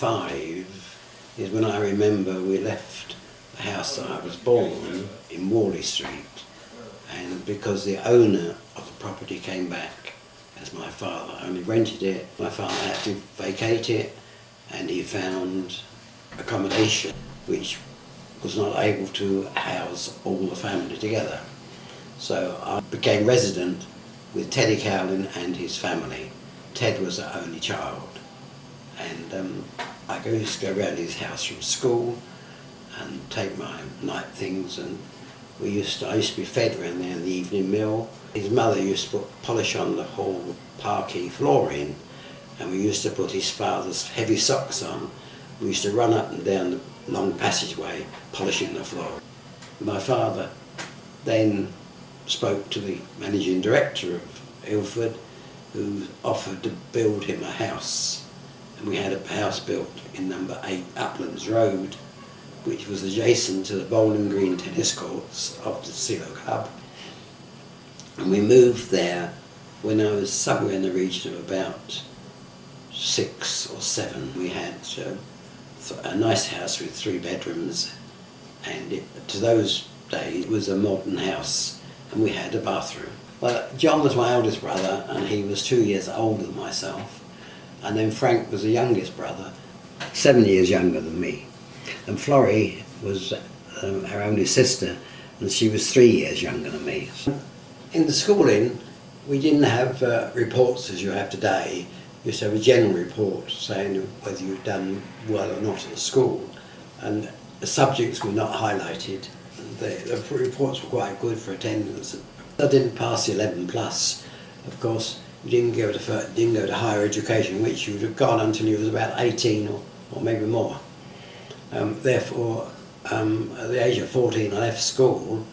5 is when I remember we left the house that I was born in Warley Street, and because the owner of the property came back as my father only rented it, my father had to vacate it, and he found accommodation which was not able to house all the family together. So I became resident with Teddy Cowlin and his family. Ted was the only child, and I used to go around his house from school and take my night things, and I used to be fed around there in the evening meal. His mother used to put polish on the hall parquet flooring, and we used to put his father's heavy socks on. We used to run up and down the long passageway polishing the floor. My father then spoke to the managing director of Ilford, who offered to build him a house, and we had a house built in number 8 Uplands Road, which was adjacent to the Bowling Green tennis courts of the CeeLo Club. And we moved there when I was somewhere in the region of about 6 or 7. We had a nice house with 3 bedrooms, and to those days it was a modern house, and we had a bathroom. Well, John was my eldest brother, and he was 2 years older than myself, and then Frank was the youngest brother, 7 years younger than me, and Florrie was her only sister, and she was 3 years younger than me. In the schooling, we didn't have reports as you have today. You used to have a general report saying whether you'd done well or not at school, and the subjects were not highlighted. The reports were quite good for attendance. I didn't pass the 11 plus. Of course, you didn't go to higher education, which you would have gone until you was about 18 or maybe more. Therefore, at the age of 14, I left school,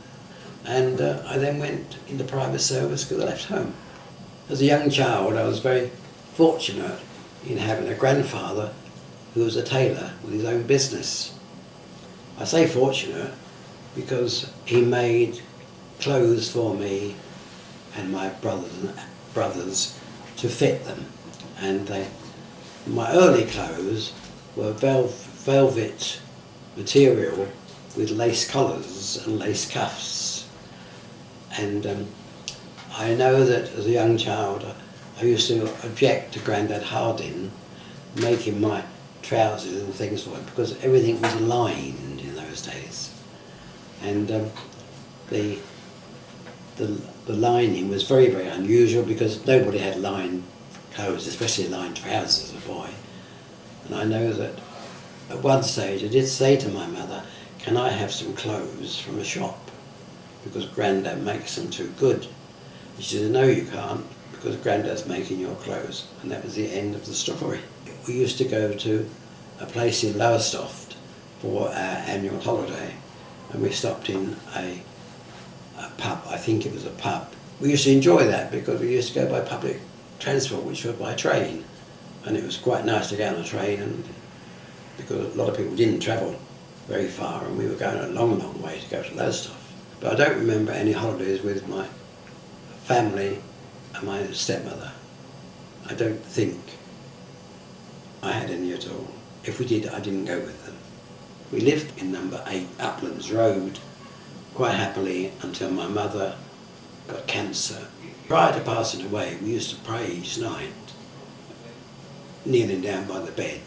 and I then went into private service because I left home. As a young child, I was very fortunate in having a grandfather who was a tailor with his own business. I say fortunate because he made clothes for me and my brothers to fit them, and my early clothes were velvet material with lace collars and lace cuffs, and I know that as a young child I used to object to Grandad Hardin making my trousers and things for him because everything was lined in those days, and the lining was very, very unusual because nobody had lined clothes, especially lined trousers as a boy. And I know that at one stage I did say to my mother, "Can I have some clothes from a shop? Because Grandad makes them too good." And she said, "No, you can't, because Grandad's making your clothes." And that was the end of the story. We used to go to a place in Lowestoft for our annual holiday, and we stopped in a pub. I think it was a pub. We used to enjoy that because we used to go by public transport, which was by train, and it was quite nice to get on a train, and because a lot of people didn't travel very far, and we were going a long, long way to go to Lowestoft. But I don't remember any holidays with my family and my stepmother. I don't think I had any at all. If we did, I didn't go with them. We lived in number 8 Uplands Road quite happily until my mother got cancer. Prior to passing away, we used to pray each night, kneeling down by the bed,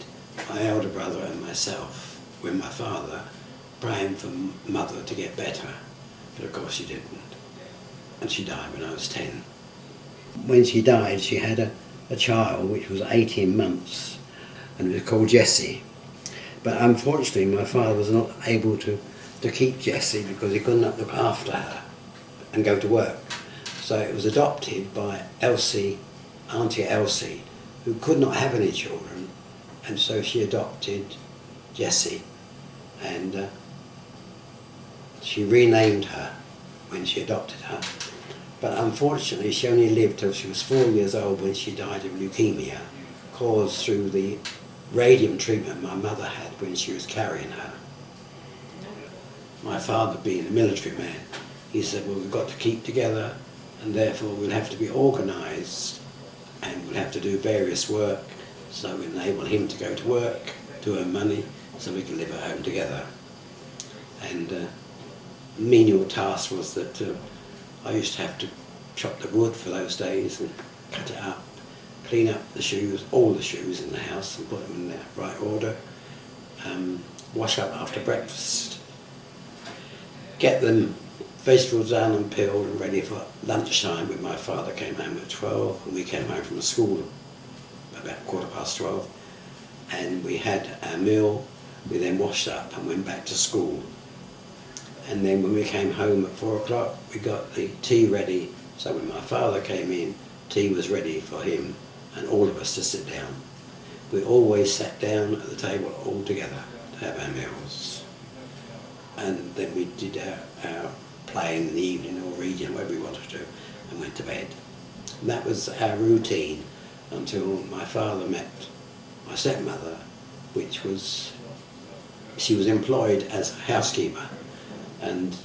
my elder brother and myself, with my father, praying for mother to get better. But of course she didn't. And she died when I was 10. When she died, she had a child which was 18 months, and it was called Jessie. But unfortunately, my father was not able to keep Jessie because he couldn't look after her and go to work. So it was adopted by Elsie, Auntie Elsie, who could not have any children, and so she adopted Jessie, and she renamed her when she adopted her. But unfortunately, she only lived till she was 4 years old when she died of leukemia, caused through the radium treatment my mother had when she was carrying her. My father, being a military man, he said, "Well, we've got to keep together, and therefore we'll have to be organised, and we'll have to do various work, so we enable him to go to work to earn money so we could live at home together. And menial task was that I used to have to chop the wood for those days and cut it up, clean up the shoes, all the shoes in the house, and put them in their right order, wash up after breakfast, get them vegetables done and peeled and ready for lunchtime when my father came home at 12 and we came home from school about 12:15, and we had our meal. We then washed up and went back to school. And then when we came home at 4 o'clock, we got the tea ready, so when my father came in, tea was ready for him and all of us to sit down. We always sat down at the table all together to have our meals. And then we did our playing in the evening or reading, whatever we wanted to do, and went to bed. And that was our routine until my father met my stepmother, which was, she was employed as a housekeeper, and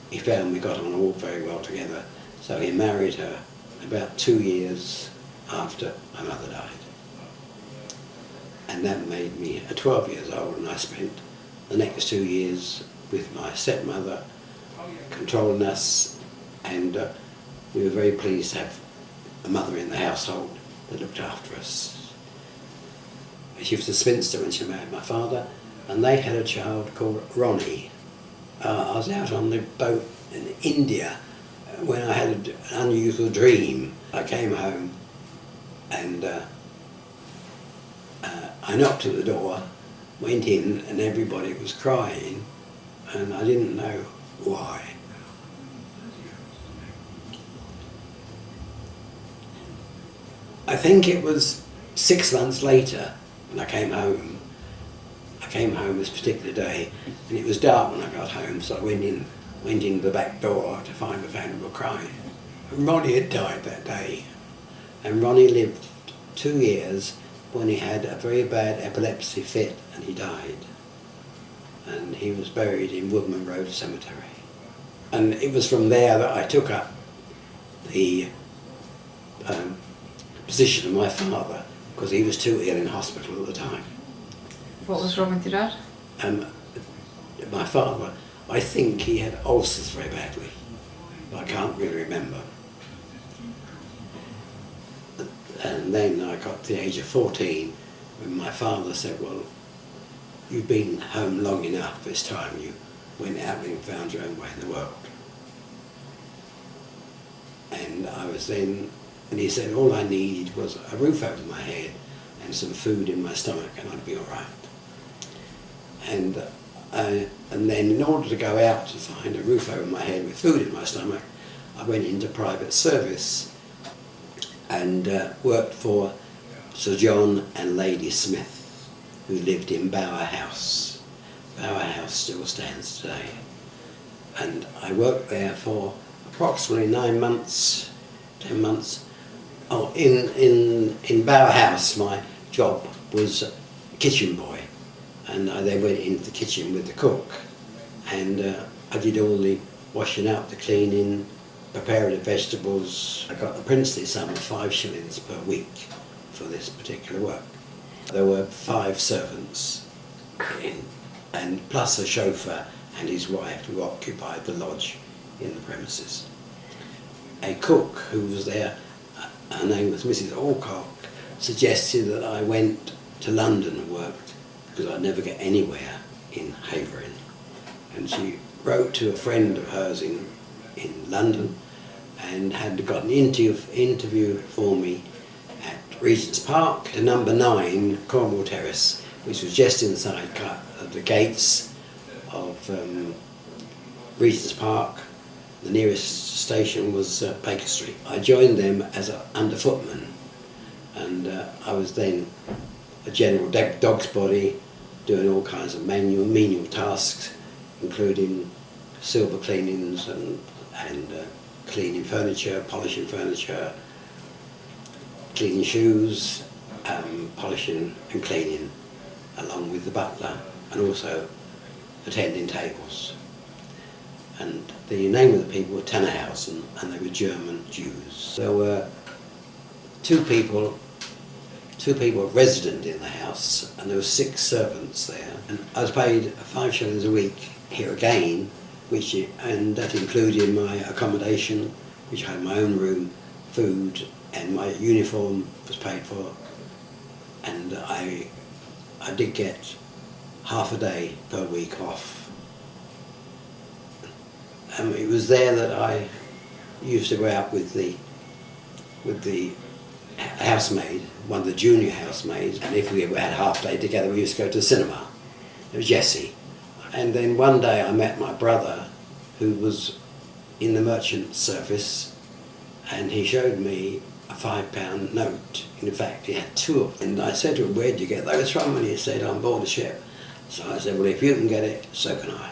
he found we got on all very well together, so he married her about 2 years after my mother died. And that made me 12 years old, and I spent the next 2 years with my stepmother, controlling us, and we were very pleased to have a mother in the household that looked after us. She was a spinster when she married my father, and they had a child called Ronnie. I was out on the boat in India when I had an unusual dream. I came home and I knocked at the door, went in, and everybody was crying, and I didn't know why. I think it was 6 months later when I came home. I came home this particular day, and it was dark when I got home, so I went in the back door to find the family were crying. And Ronnie had died that day, and Ronnie lived 2 years when he had a very bad epilepsy fit, and he died. And he was buried in Woodman Road Cemetery. And it was from there that I took up the position of my father, because he was too ill in hospital at the time. What was wrong with your dad? My father, I think he had ulcers very badly, but I can't really remember. And then I got to the age of 14 when my father said, well, you've been home long enough, it's time you went out and found your own way in the world. And I was then, and he said all I needed was a roof over my head and some food in my stomach and I'd be all right. And then in order to go out to find a roof over my head with food in my stomach, I went into private service and worked for Sir John and Lady Smith, who lived in Bower House. Bower House still stands today. And I worked there for approximately 9 months, 10 months. Oh, in Bower House, my job was kitchen boy. And I then went into the kitchen with the cook. And I did all the washing up, the cleaning, preparing the vegetables. I got the princely sum of 5 shillings per week for this particular work. There were 5 servants and plus a chauffeur and his wife who occupied the lodge in the premises. A cook who was there, her name was Mrs. Alcock, suggested that I went to London and worked because I'd never get anywhere in Havering. And she wrote to a friend of hers in London and had got an interview for me at Regent's Park, the number 9 Cornwall Terrace, which was just inside the gates of Regent's Park. The nearest station was Baker Street. I joined them as an underfootman, and I was then a general dog's body, doing all kinds of menial tasks, including silver cleanings and cleaning furniture, polishing furniture, cleaning shoes, polishing and cleaning, along with the butler, and also attending tables. And the name of the people were Tannerhausen, and they were German Jews. There were two 2 people resident in the house, and there were 6 servants there. And I was paid 5 shillings a week here again, and that included my accommodation, which I had my own room, food, and my uniform was paid for. And I did get half a day per week off. It was there that I used to go out with the housemaid, one of the junior housemaids, and if we had half a day together, we used to go to the cinema. It was Jessie. And then one day I met my brother, who was in the merchant service, and he showed me a £5 note. In fact, he had 2 of them. And I said to him, "Where'd you get those from?" And he said, "On board a ship." So I said, "Well, if you can get it, so can I."